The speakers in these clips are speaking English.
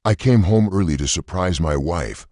I came home early to surprise my wife,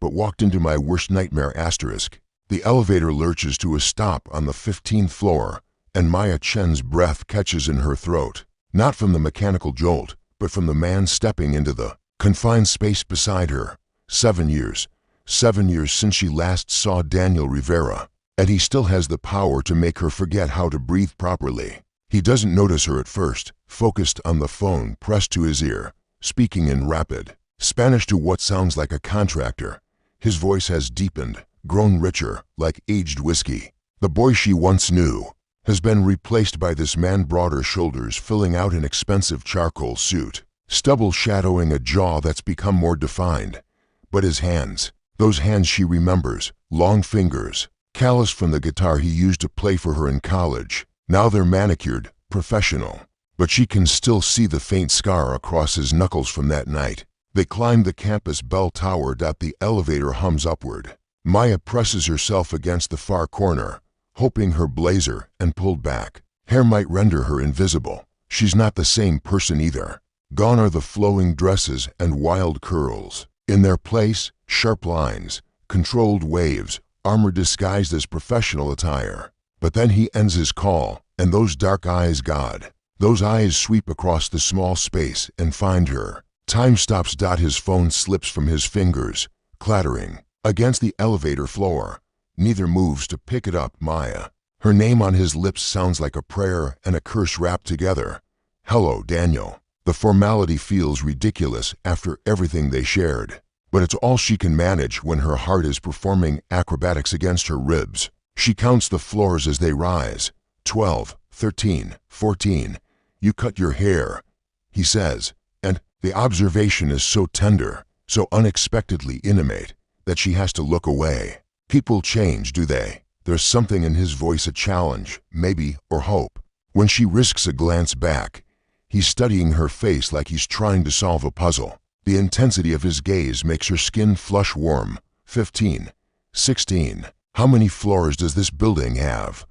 but walked into my worst nightmare asterisk. The elevator lurches to a stop on the 15th floor, and Maya Chen's breath catches in her throat, not from the mechanical jolt, but from the man stepping into the confined space beside her. 7 years. 7 years since she last saw Daniel Rivera, and he still has the power to make her forget how to breathe properly. He doesn't notice her at first, focused on the phone pressed to his ear, speaking in rapid Spanish to what sounds like a contractor. His voice has deepened, grown richer, like aged whiskey. The boy she once knew has been replaced by this man, broader shoulders filling out an expensive charcoal suit, stubble shadowing a jaw that's become more defined. But his hands, those hands she remembers, long fingers, calloused from the guitar he used to play for her in college, now they're manicured, professional. But she can still see the faint scar across his knuckles from that night. They climb the campus bell tower. The elevator hums upward. Maya presses herself against the far corner, hoping her blazer and pulled back hair might render her invisible. She's not the same person either. Gone are the flowing dresses and wild curls. In their place, sharp lines, controlled waves, armor disguised as professional attire. But then he ends his call, and those dark eyes, God, those eyes sweep across the small space and find her. Time stops. His phone slips from his fingers, clattering against the elevator floor. Neither moves to pick it up. Maya. Her name on his lips sounds like a prayer and a curse wrapped together. Hello, Daniel. The formality feels ridiculous after everything they shared, but it's all she can manage when her heart is performing acrobatics against her ribs. She counts the floors as they rise. 12, 13, 14. You cut your hair, he says, and the observation is so tender, so unexpectedly intimate, that she has to look away. People change, do they? There's something in his voice, a challenge, maybe, or hope. When she risks a glance back, he's studying her face like he's trying to solve a puzzle. The intensity of his gaze makes her skin flush warm. 15, 16. How many floors does this building have?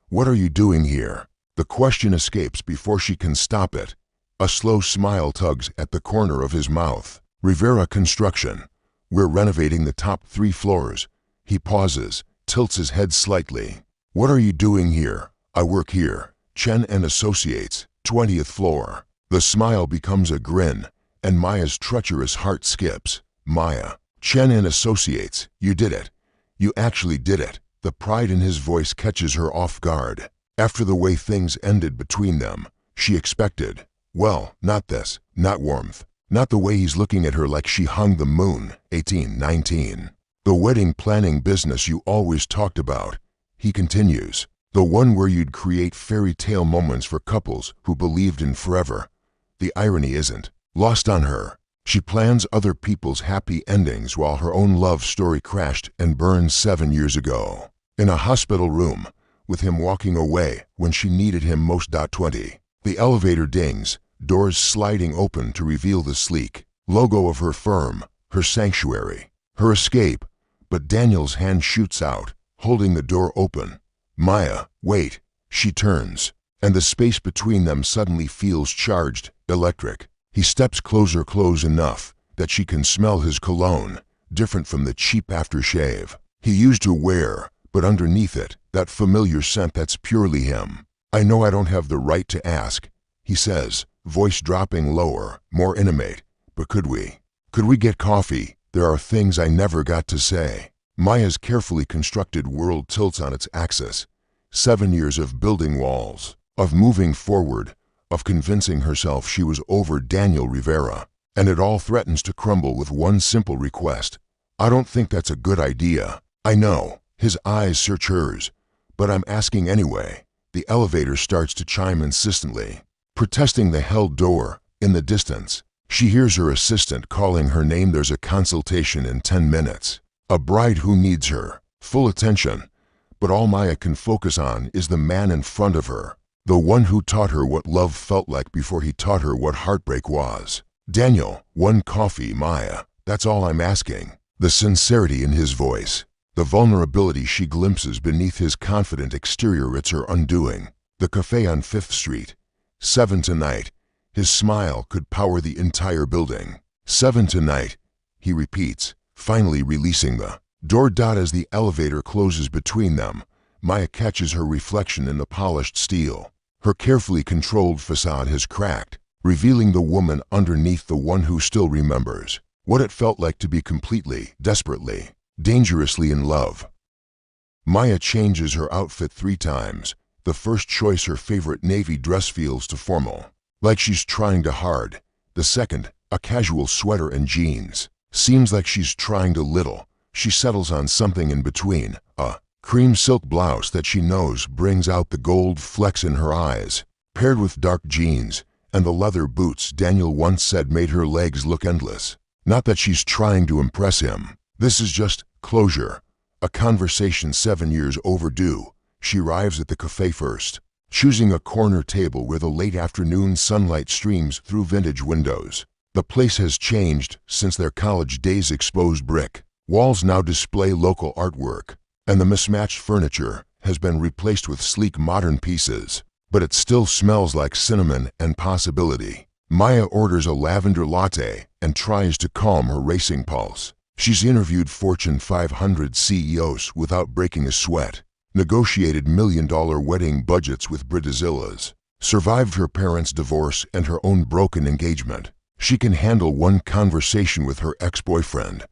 What are you doing here? The question escapes before she can stop it. A slow smile tugs at the corner of his mouth. Rivera Construction. We're renovating the top 3 floors. He pauses, tilts his head slightly. What are you doing here? I work here. Chen and Associates, 20th floor. The smile becomes a grin, and Maya's treacherous heart skips. Maya. Chen and Associates, you did it. You actually did it. The pride in his voice catches her off guard. After the way things ended between them, she expected, well, not this, not warmth, not the way he's looking at her like she hung the moon. 18, 19. The wedding planning business you always talked about, he continues. The one where you'd create fairy tale moments for couples who believed in forever. The irony isn't lost on her. She plans other people's happy endings while her own love story crashed and burned 7 years ago. In a hospital room, with him walking away when she needed him most. 20. The elevator dings, doors sliding open to reveal the sleek logo of her firm, her sanctuary, her escape. But Daniel's hand shoots out, holding the door open. Maya, wait. She turns, and the space between them suddenly feels charged, electric. He steps closer, close enough that she can smell his cologne, different from the cheap aftershave he used to wear, but underneath it, that familiar scent that's purely him. I know I don't have the right to ask, he says, voice dropping lower, more intimate, but could we get coffee? There are things I never got to say. Maya's carefully constructed world tilts on its axis. 7 years of building walls, of moving forward, of convincing herself she was over Daniel Rivera, and it all threatens to crumble with one simple request. I don't think that's a good idea. I know. His eyes search hers, but I'm asking anyway. The elevator starts to chime insistently, protesting the held door. In the distance, she hears her assistant calling her name. There's a consultation in 10 minutes. A bride who needs her full attention, but all Maya can focus on is the man in front of her. The one who taught her what love felt like before he taught her what heartbreak was. Daniel, 1 coffee, Maya. That's all I'm asking. The sincerity in his voice, the vulnerability she glimpses beneath his confident exterior, it's her undoing. The cafe on 5th Street. 7 tonight. His smile could power the entire building. 7 tonight, he repeats, finally releasing the door. As the elevator closes between them, Maya catches her reflection in the polished steel. Her carefully controlled facade has cracked, revealing the woman underneath, the one who still remembers what it felt like to be completely, desperately, dangerously in love. Maya changes her outfit 3 times. The first choice, her favorite navy dress, feels too formal, like she's trying too hard. The second, a casual sweater and jeans, seems like she's trying too little. She settles on something in between, a cream silk blouse that she knows brings out the gold flecks in her eyes, paired with dark jeans and the leather boots Daniel once said made her legs look endless. Not that she's trying to impress him. This is just closure, a conversation 7 years overdue. She arrives at the cafe first, choosing a corner table where the late afternoon sunlight streams through vintage windows. The place has changed since their college days. Exposed brick walls now display local artwork, and the mismatched furniture has been replaced with sleek modern pieces. But it still smells like cinnamon and possibility. Maya orders a lavender latte and tries to calm her racing pulse. She's interviewed Fortune 500 CEOs without breaking a sweat, negotiated million-dollar wedding budgets with Bridezillas, survived her parents' divorce and her own broken engagement. She can handle one conversation with her ex-boyfriend.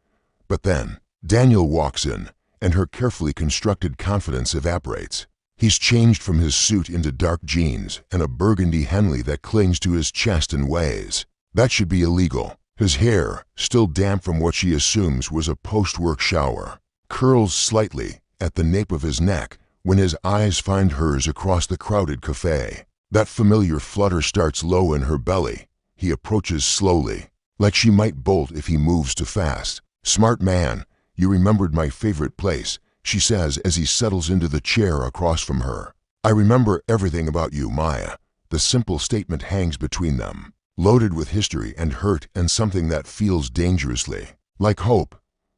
But then, Daniel walks in, and her carefully constructed confidence evaporates. He's changed from his suit into dark jeans and a burgundy Henley that clings to his chest and weighs. That should be illegal. His hair, still damp from what she assumes was a post-work shower, curls slightly at the nape of his neck when his eyes find hers across the crowded cafe. That familiar flutter starts low in her belly. He approaches slowly, like she might bolt if he moves too fast. "Smart man, you remembered my favorite place," she says as he settles into the chair across from her. "I remember everything about you, Maya." The simple statement hangs between them, loaded with history and hurt and something that feels dangerously like hope.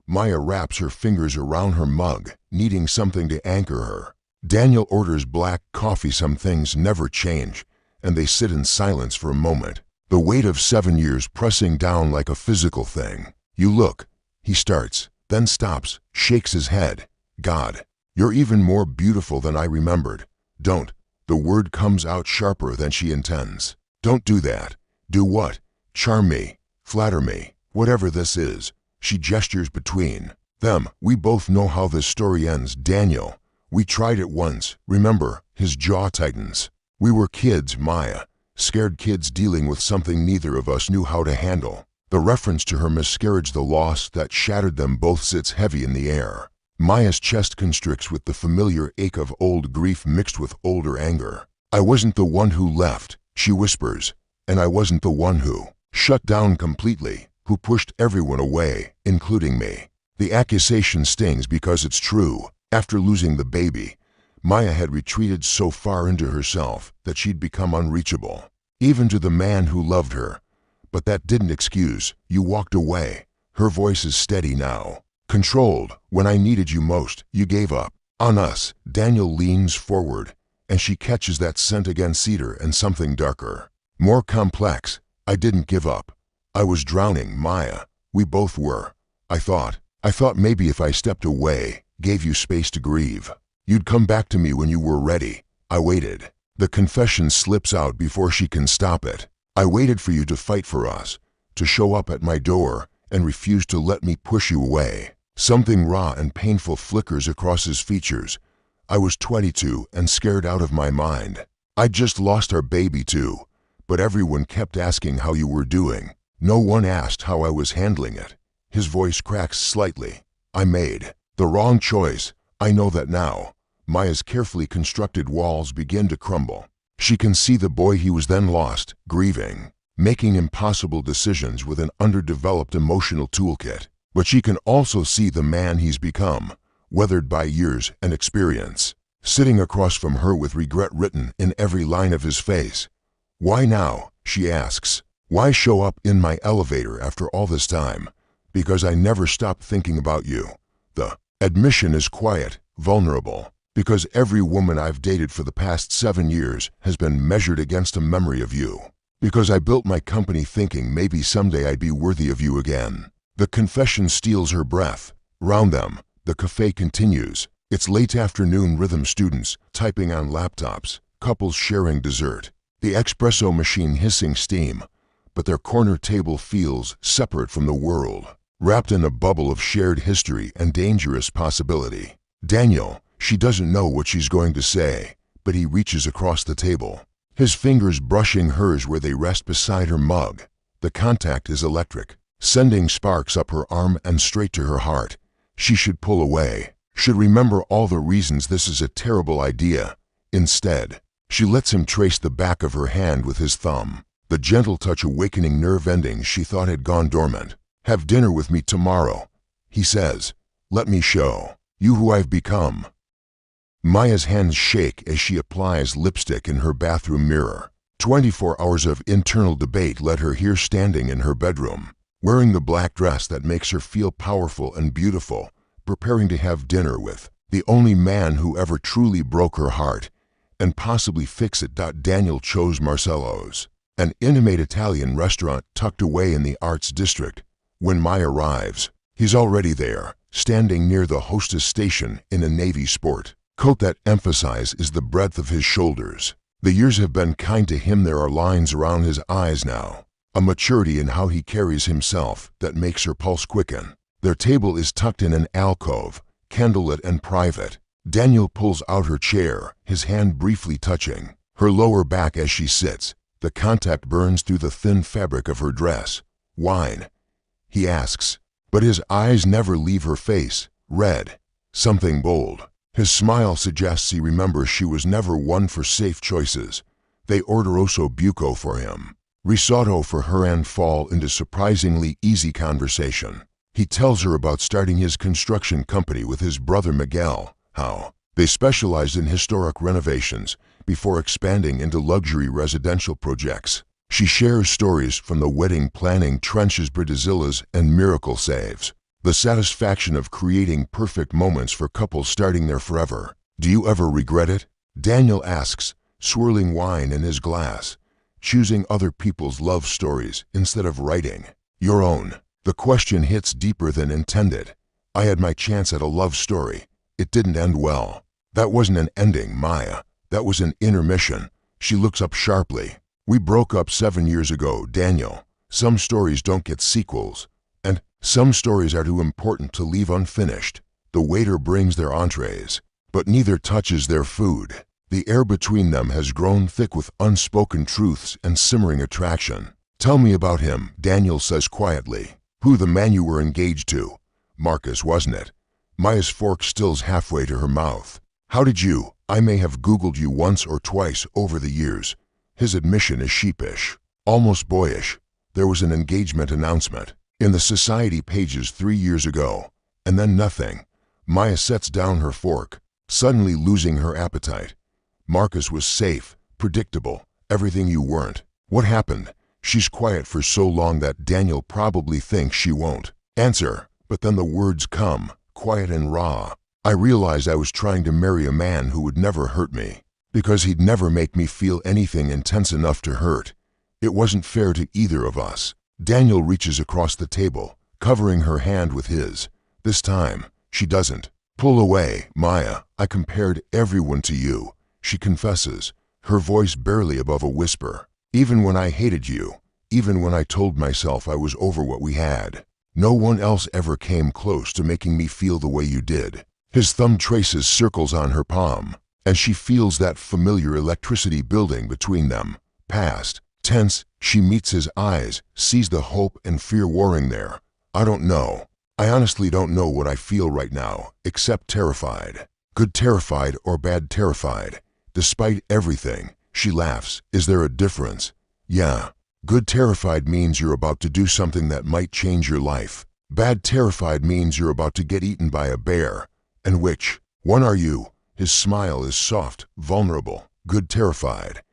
Maya wraps her fingers around her mug, needing something to anchor her. Daniel orders black coffee. Some things never change, and they sit in silence for a moment, the weight of 7 years pressing down like a physical thing. "You look," he starts, then stops, shakes his head. "God, you're even more beautiful than I remembered." "Don't." The word comes out sharper than she intends. "Don't do that." "Do what?" "Charm me, flatter me, whatever this is." She gestures between them. "We both know how this story ends, Daniel. We tried it once, remember?" His jaw tightens. "We were kids, Maya, scared kids dealing with something neither of us knew how to handle." The reference to her miscarriage, the loss that shattered them both, sits heavy in the air. Maya's chest constricts with the familiar ache of old grief mixed with older anger. "I wasn't the one who left," she whispers, "and I wasn't the one who shut down completely, who pushed everyone away, including me." The accusation stings because it's true. After losing the baby, Maya had retreated so far into herself that she'd become unreachable, even to the man who loved her. But that didn't excuse. "You walked away." Her voice is steady now. "Controlled. When I needed you most, you gave up on us." Daniel leans forward, and she catches that scent again, cedar and something darker, more complex. "I didn't give up. I was drowning, Maya. We both were. I thought maybe if I stepped away, gave you space to grieve, you'd come back to me when you were ready. I waited." The confession slips out before she can stop it. "I waited for you to fight for us, to show up at my door and refuse to let me push you away." Something raw and painful flickers across his features. "I was 22 and scared out of my mind. I'd just lost our baby too, but everyone kept asking how you were doing. No one asked how I was handling it." His voice cracks slightly. "I made the wrong choice. I know that now." Maya's carefully constructed walls begin to crumble. She can see the boy he was, then lost, grieving, making impossible decisions with an underdeveloped emotional toolkit. But she can also see the man he's become, weathered by years and experience, sitting across from her with regret written in every line of his face. "Why now?" she asks. "Why show up in my elevator after all this time?" "Because I never stopped thinking about you." The admission is quiet, vulnerable. "Because every woman I've dated for the past 7 years has been measured against a memory of you." Because I built my company thinking maybe someday I'd be worthy of you again." The confession steals her breath. Round them, the cafe continues. It's late afternoon, rhythm students typing on laptops, couples sharing dessert, the espresso machine hissing steam, but their corner table feels separate from the world, wrapped in a bubble of shared history and dangerous possibility. Daniel, she doesn't know what she's going to say, but he reaches across the table, his fingers brushing hers where they rest beside her mug. The contact is electric, sending sparks up her arm and straight to her heart. She should pull away, should remember all the reasons this is a terrible idea. Instead, she lets him trace the back of her hand with his thumb, the gentle touch awakening nerve endings she thought had gone dormant. "Have dinner with me tomorrow," he says. "Let me show you who I've become." Maya's hands shake as she applies lipstick in her bathroom mirror. 24 hours of internal debate led her here, standing in her bedroom, wearing the black dress that makes her feel powerful and beautiful, preparing to have dinner with the only man who ever truly broke her heart and possibly fix it. Daniel chose Marcello's, an intimate Italian restaurant tucked away in the Arts District. When Maya arrives, he's already there, standing near the hostess station in a navy sport coat that emphasizes the breadth of his shoulders. The years have been kind to him. There are lines around his eyes now, a maturity in how he carries himself that makes her pulse quicken. Their table is tucked in an alcove, candlelit and private. Daniel pulls out her chair, his hand briefly touching her lower back as she sits. The contact burns through the thin fabric of her dress. "Wine?" he asks, but his eyes never leave her face. "Red." Something bold. His smile suggests he remembers she was never one for safe choices. They order osso buco for him, risotto for her, and fall into surprisingly easy conversation. He tells her about starting his construction company with his brother Miguel, how they specialized in historic renovations before expanding into luxury residential projects. She shares stories from the wedding planning trenches, Brazilias, and miracle saves. The satisfaction of creating perfect moments for couples starting there forever. "Do you ever regret it?" Daniel asks, swirling wine in his glass, choosing other people's love stories instead of writing your own. The question hits deeper than intended. "I had my chance at a love story. It didn't end well." "That wasn't an ending, Maya. That was an intermission." She looks up sharply. "We broke up 7 years ago, Daniel. Some stories don't get sequels. And some stories are too important to leave unfinished." The waiter brings their entrees, but neither touches their food. The air between them has grown thick with unspoken truths and simmering attraction. "Tell me about him," Daniel says quietly. "Who, the man you were engaged to?" "Marcus, wasn't it?" Maya's fork stills halfway to her mouth. "How did you?" "I may have Googled you once or twice over the years." His admission is sheepish, almost boyish. "There was an engagement announcement in the society pages 3 years ago, and then nothing." Maya sets down her fork, suddenly losing her appetite. "Marcus was safe, predictable, everything you weren't." "What happened?" She's quiet for so long that Daniel probably thinks she won't answer, but then the words come, quiet and raw. "I realized I was trying to marry a man who would never hurt me, because he'd never make me feel anything intense enough to hurt. It wasn't fair to either of us." Daniel reaches across the table, covering her hand with his. This time, she doesn't pull away. "Maya, I compared everyone to you," she confesses, her voice barely above a whisper. "Even when I hated you, even when I told myself I was over what we had, no one else ever came close to making me feel the way you did." His thumb traces circles on her palm, and she feels that familiar electricity building between them. Past, tense, she meets his eyes, sees the hope and fear warring there. "I don't know. I honestly don't know what I feel right now, except terrified." "Good terrified or bad terrified?" "Despite everything," she laughs. "Is there a difference?" "Yeah. Good terrified means you're about to do something that might change your life. Bad terrified means you're about to get eaten by a bear." "And which one are you?" His smile is soft, vulnerable. "Good terrified."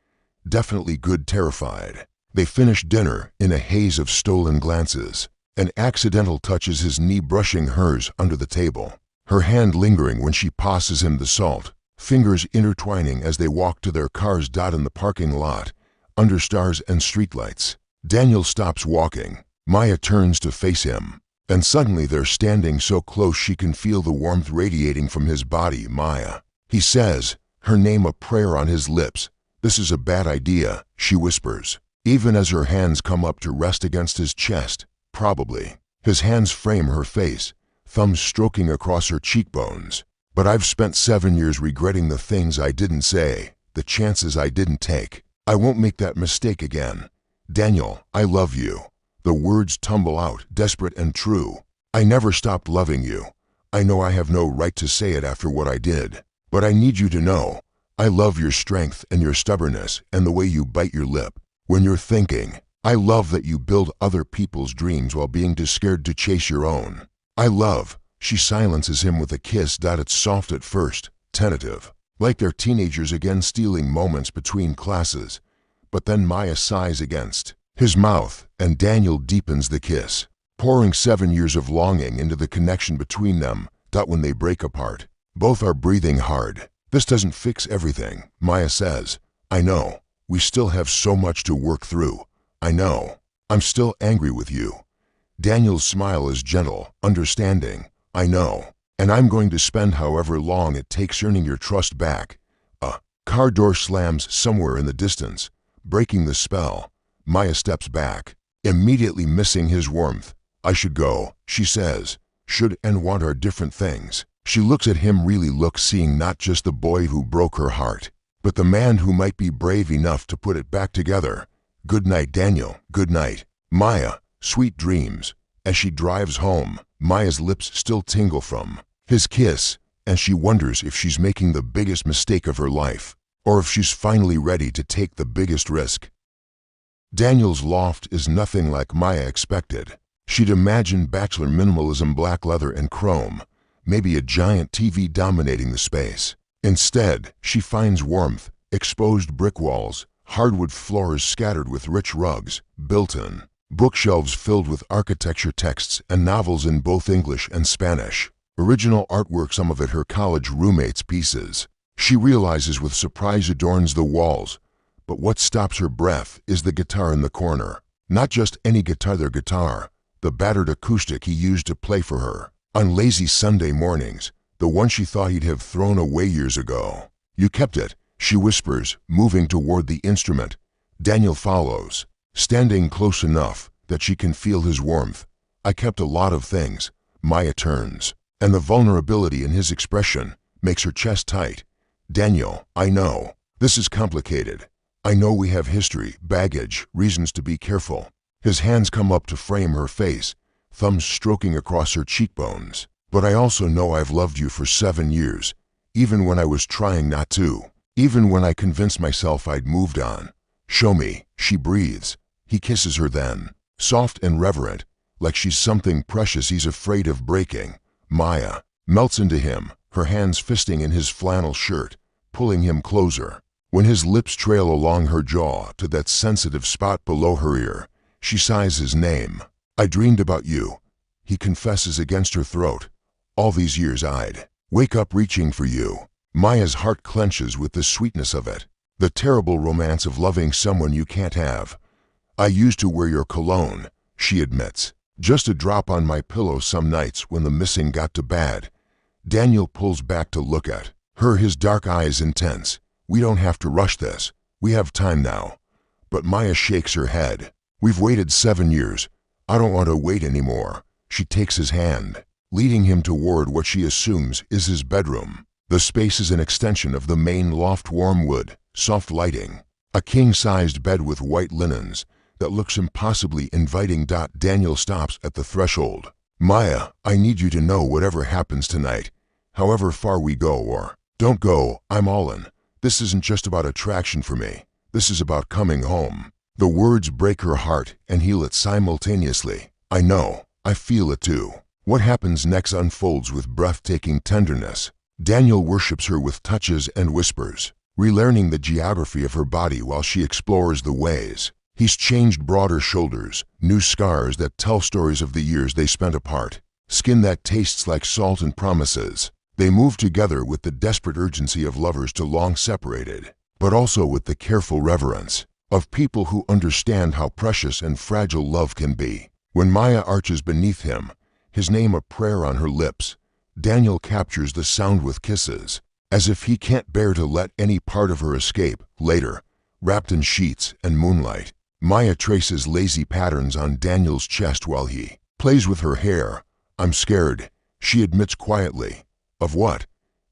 "Definitely good terrified." They finish dinner in a haze of stolen glances. An accidental touches his knee, brushing hers under the table, her hand lingering when she passes him the salt, fingers intertwining as they walk to their cars. In the parking lot, under stars and streetlights. Daniel stops walking. Maya turns to face him, and suddenly they're standing so close she can feel the warmth radiating from his body. Maya. He says, her name a prayer on his lips. This is a bad idea, she whispers, even as her hands come up to rest against his chest. Probably. His hands frame her face, thumbs stroking across her cheekbones. But I've spent 7 years regretting the things I didn't say, the chances I didn't take. I won't make that mistake again. Daniel, I love you. The words tumble out, desperate and true. I never stopped loving you. I know I have no right to say it after what I did, but I need you to know. I love your strength and your stubbornness and the way you bite your lip when you're thinking. I love that you build other people's dreams while being too scared to chase your own. I love. She silences him with a kiss. It's soft at first, tentative, like they're teenagers again stealing moments between classes. But then Maya sighs against his mouth, and Daniel deepens the kiss, pouring 7 years of longing into the connection between them. When they break apart, both are breathing hard. This doesn't fix everything, Maya says. I know. We still have so much to work through. I know. I'm still angry with you. Daniel's smile is gentle, understanding. I know. And I'm going to spend however long it takes earning your trust back. A car door slams somewhere in the distance, breaking the spell. Maya steps back, immediately missing his warmth. I should go, she says. Should and want are different things. She looks at him, really looks, seeing not just the boy who broke her heart, but the man who might be brave enough to put it back together. Good night, Daniel. Good night, Maya. Sweet dreams. As she drives home, Maya's lips still tingle from his kiss, and she wonders if she's making the biggest mistake of her life, or if she's finally ready to take the biggest risk. Daniel's loft is nothing like Maya expected. She'd imagined bachelor minimalism, black leather and chrome, maybe a giant TV dominating the space. Instead, she finds warmth, exposed brick walls, hardwood floors scattered with rich rugs, built-in bookshelves filled with architecture texts and novels in both English and Spanish. Original artwork, some of it her college roommate's pieces. She realizes with surprise adorns the walls, but what stops her breath is the guitar in the corner. Not just any guitar, their guitar, the battered acoustic he used to play for her on lazy Sunday mornings, the one she thought he'd have thrown away years ago. You kept it, she whispers, moving toward the instrument. Daniel follows, standing close enough that she can feel his warmth. I kept a lot of things. Maya turns, and the vulnerability in his expression makes her chest tight. Daniel, I know. This is complicated. I know we have history, baggage, reasons to be careful. His hands come up to frame her face, thumbs stroking across her cheekbones. But I also know I've loved you for 7 years, even when I was trying not to, even when I convinced myself I'd moved on. Show me, she breathes. He kisses her then, soft and reverent, like she's something precious he's afraid of breaking. Maya melts into him, her hands fisting in his flannel shirt, pulling him closer. When his lips trail along her jaw to that sensitive spot below her ear, she sighs his name. I dreamed about you, he confesses against her throat. All these years I'd wake up reaching for you. Maya's heart clenches with the sweetness of it, the terrible romance of loving someone you can't have. I used to wear your cologne, she admits, just a drop on my pillow some nights when the missing got too bad. Daniel pulls back to look at her, his dark eyes intense. We don't have to rush this. We have time now. But Maya shakes her head. We've waited 7 years. I don't want to wait anymore. She takes his hand, leading him toward what she assumes is his bedroom. The space is an extension of the main loft, warm wood, soft lighting, a king-sized bed with white linens that looks impossibly inviting. Daniel stops at the threshold. Maya, I need you to know whatever happens tonight, however far we go or don't go, I'm all in. This isn't just about attraction for me. This is about coming home. The words break her heart and heal it simultaneously. I know. I feel it too. What happens next unfolds with breathtaking tenderness. Daniel worships her with touches and whispers, relearning the geography of her body while she explores the ways he's changed. Broader shoulders, new scars that tell stories of the years they spent apart, skin that tastes like salt and promises. They move together with the desperate urgency of lovers too long separated, but also with the careful reverence of people who understand how precious and fragile love can be. When Maya arches beneath him, his name a prayer on her lips, Daniel captures the sound with kisses, as if he can't bear to let any part of her escape. Later, wrapped in sheets and moonlight, Maya traces lazy patterns on Daniel's chest while he plays with her hair. I'm scared, she admits quietly. Of what?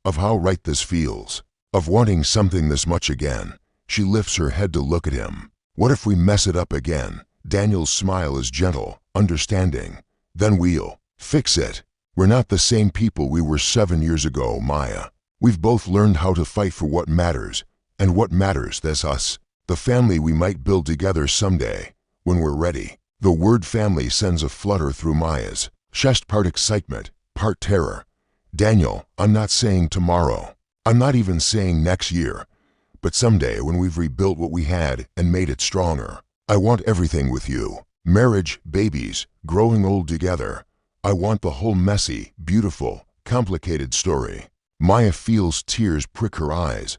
Of how right this feels. Of wanting something this much again. She lifts her head to look at him. What if we mess it up again? Daniel's smile is gentle, understanding. Then we'll fix it. We're not the same people we were 7 years ago, Maya. We've both learned how to fight for what matters. And what matters, that's us. The family we might build together someday, when we're ready. The word family sends a flutter through Maya's chest, part excitement, part terror. Daniel, I'm not saying tomorrow. I'm not even saying next year. But someday when we've rebuilt what we had and made it stronger. I want everything with you. Marriage, babies, growing old together. I want the whole messy, beautiful, complicated story. Maya feels tears prick her eyes.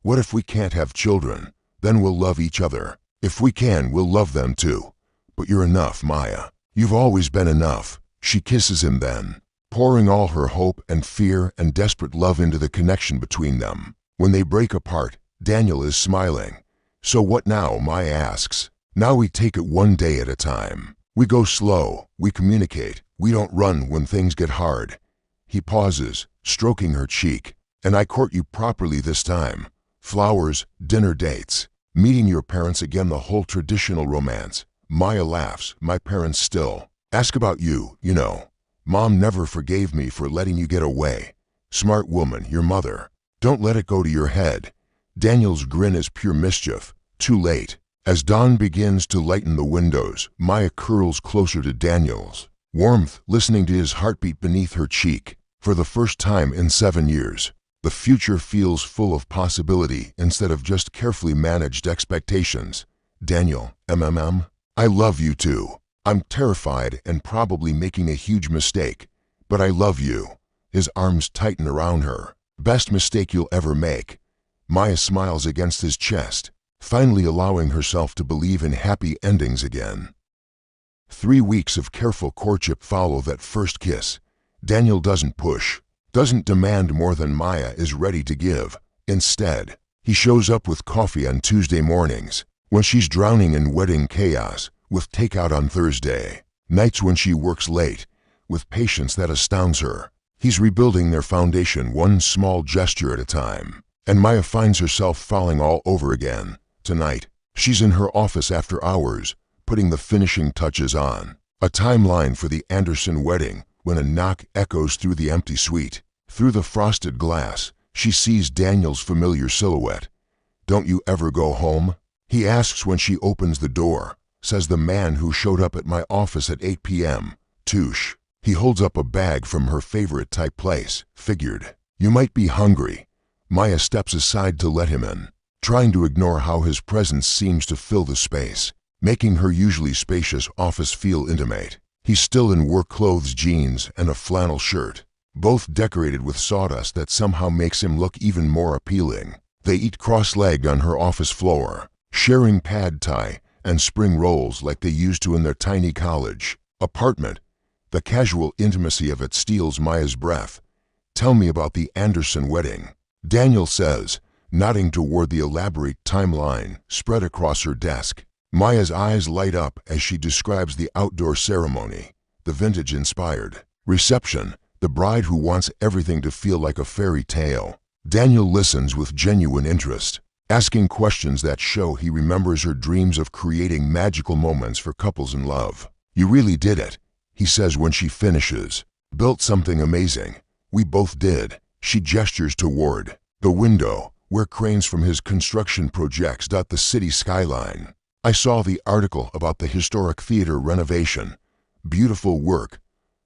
What if we can't have children? Then we'll love each other. If we can, we'll love them too. But you're enough, Maya. You've always been enough. She kisses him then, pouring all her hope and fear and desperate love into the connection between them. When they break apart, Daniel is smiling. So what now, Maya asks. Now we take it one day at a time. We go slow, we communicate, we don't run when things get hard. He pauses, stroking her cheek. And I court you properly this time. Flowers, dinner dates, meeting your parents again, the whole traditional romance. Maya laughs. My parents still ask about you, you know. Mom never forgave me for letting you get away. Smart woman, your mother. Don't let it go to your head. Daniel's grin is pure mischief. Too late. As dawn begins to lighten the windows, Maya curls closer to Daniel's warmth, listening to his heartbeat beneath her cheek. For the first time in 7 years, the future feels full of possibility instead of just carefully managed expectations. Daniel, I love you too. I'm terrified and probably making a huge mistake, but I love you. His arms tighten around her. Best mistake you'll ever make. Maya smiles against his chest, finally allowing herself to believe in happy endings again. 3 weeks of careful courtship follow that first kiss. Daniel doesn't push, doesn't demand more than Maya is ready to give. Instead, he shows up with coffee on Tuesday mornings, when she's drowning in wedding chaos, with takeout on Thursday, nights when she works late, with patience that astounds her. He's rebuilding their foundation one small gesture at a time, and Maya finds herself falling all over again. Tonight, she's in her office after hours, putting the finishing touches on a timeline for the Anderson wedding, when a knock echoes through the empty suite. Through the frosted glass, she sees Daniel's familiar silhouette. Don't you ever go home? He asks when she opens the door. Says the man who showed up at my office at 8 p.m. Touche. He holds up a bag from her favorite type place. Figured. You might be hungry. Maya steps aside to let him in, trying to ignore how his presence seems to fill the space, making her usually spacious office feel intimate. He's still in work clothes, jeans, and a flannel shirt, both decorated with sawdust that somehow makes him look even more appealing. They eat cross-legged on her office floor, sharing pad thai and spring rolls like they used to in their tiny college apartment. The casual intimacy of it steals Maya's breath. Tell me about the Anderson wedding, Daniel says, nodding toward the elaborate timeline spread across her desk. Maya's eyes light up as she describes the outdoor ceremony, the vintage-inspired reception, the bride who wants everything to feel like a fairy tale. Daniel listens with genuine interest, asking questions that show he remembers her dreams of creating magical moments for couples in love. You really did it, he says when she finishes. Built something amazing. We both did. She gestures toward the window, where cranes from his construction projects dot the city skyline. I saw the article about the historic theater renovation. Beautiful work.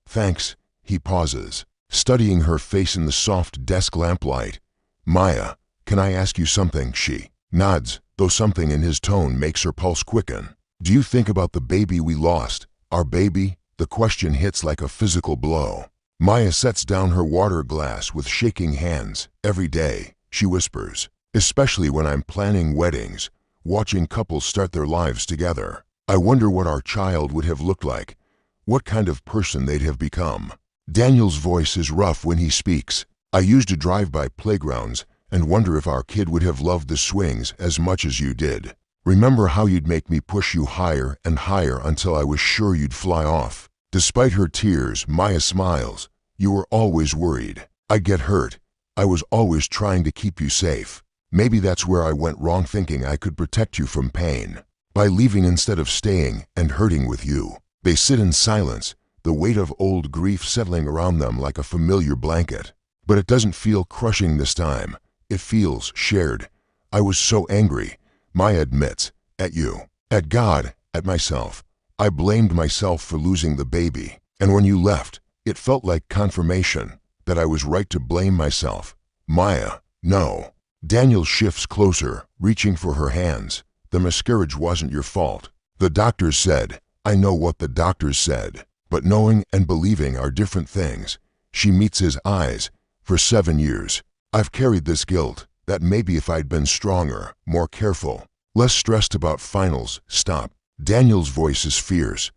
Thanks. He pauses, studying her face in the soft desk lamplight. Maya, can I ask you something? She nods, though something in his tone makes her pulse quicken. Do you think about the baby we lost? Our baby? The question hits like a physical blow. Maya sets down her water glass with shaking hands. Every day, she whispers, especially when I'm planning weddings, watching couples start their lives together. I wonder what our child would have looked like, what kind of person they'd have become. Daniel's voice is rough when he speaks. I used to drive by playgrounds and wonder if our kid would have loved the swings as much as you did. Remember how you'd make me push you higher and higher until I was sure you'd fly off. Despite her tears, Maya smiles. You were always worried. I'd get hurt. I was always trying to keep you safe. Maybe that's where I went wrong, thinking I could protect you from pain. By leaving instead of staying and hurting with you. They sit in silence, the weight of old grief settling around them like a familiar blanket. But it doesn't feel crushing this time. It feels shared. I was so angry, Maya admits, at you, at God, at myself. I blamed myself for losing the baby. And when you left, it felt like confirmation that I was right to blame myself. Maya, no. Daniel shifts closer, reaching for her hands. The miscarriage wasn't your fault. The doctors said. I know what the doctors said. But knowing and believing are different things. She meets his eyes. For 7 years, I've carried this guilt, that maybe if I'd been stronger, more careful, less stressed about finals. Stop. Daniel's voice is fierce.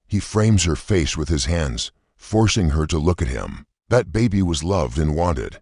He frames her face with his hands, forcing her to look at him. That baby was loved and wanted.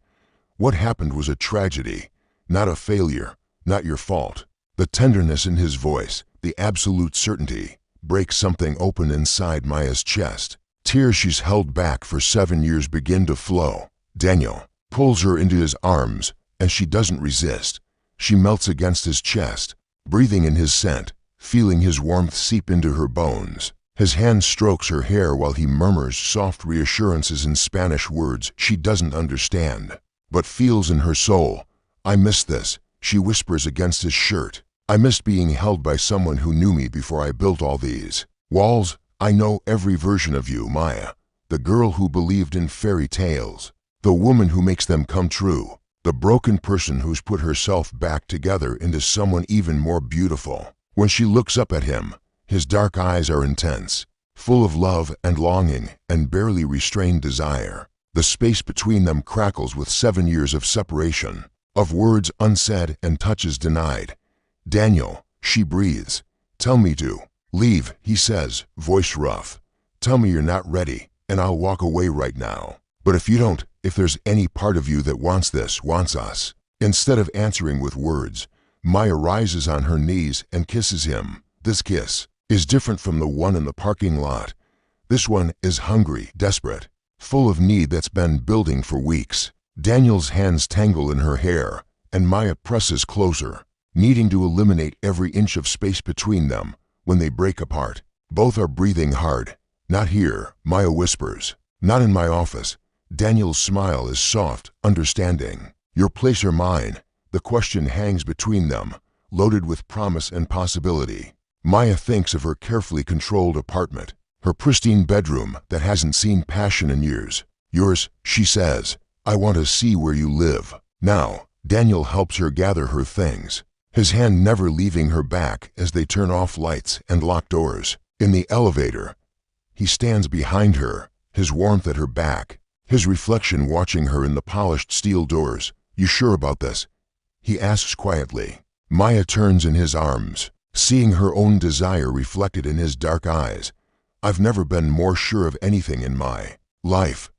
What happened was a tragedy, not a failure, not your fault. The tenderness in his voice, the absolute certainty, breaks something open inside Maya's chest. Tears she's held back for 7 years begin to flow. Daniel pulls her into his arms, and she doesn't resist. She melts against his chest, breathing in his scent, feeling his warmth seep into her bones. His hand strokes her hair while he murmurs soft reassurances in Spanish words she doesn't understand, but feels in her soul. I miss this, she whispers against his shirt. I missed being held by someone who knew me before I built all these walls. I know every version of you, Maya. The girl who believed in fairy tales. The woman who makes them come true. The broken person who's put herself back together into someone even more beautiful. When she looks up at him, his dark eyes are intense, full of love and longing and barely restrained desire. The space between them crackles with 7 years of separation, of words unsaid and touches denied. Daniel, she breathes. Tell me to leave, he says, voice rough. Tell me you're not ready, and I'll walk away right now. But if you don't, if there's any part of you that wants this, wants us. Instead of answering with words, Maya rises on her knees and kisses him. This kiss is different from the one in the parking lot. This one is hungry, desperate, full of need that's been building for weeks. Daniel's hands tangle in her hair, and Maya presses closer, needing to eliminate every inch of space between them. When they break apart, both are breathing hard. Not here, Maya whispers. Not in my office. Daniel's smile is soft, understanding. Your place or mine? The question hangs between them, loaded with promise and possibility. Maya thinks of her carefully controlled apartment, her pristine bedroom that hasn't seen passion in years. Yours, she says. I want to see where you live. Now, Daniel helps her gather her things, his hand never leaving her back as they turn off lights and lock doors. In the elevator, he stands behind her, his warmth at her back, his reflection watching her in the polished steel doors. You sure about this? He asks quietly. Maya turns in his arms, seeing her own desire reflected in his dark eyes. I've never been more sure of anything in my life.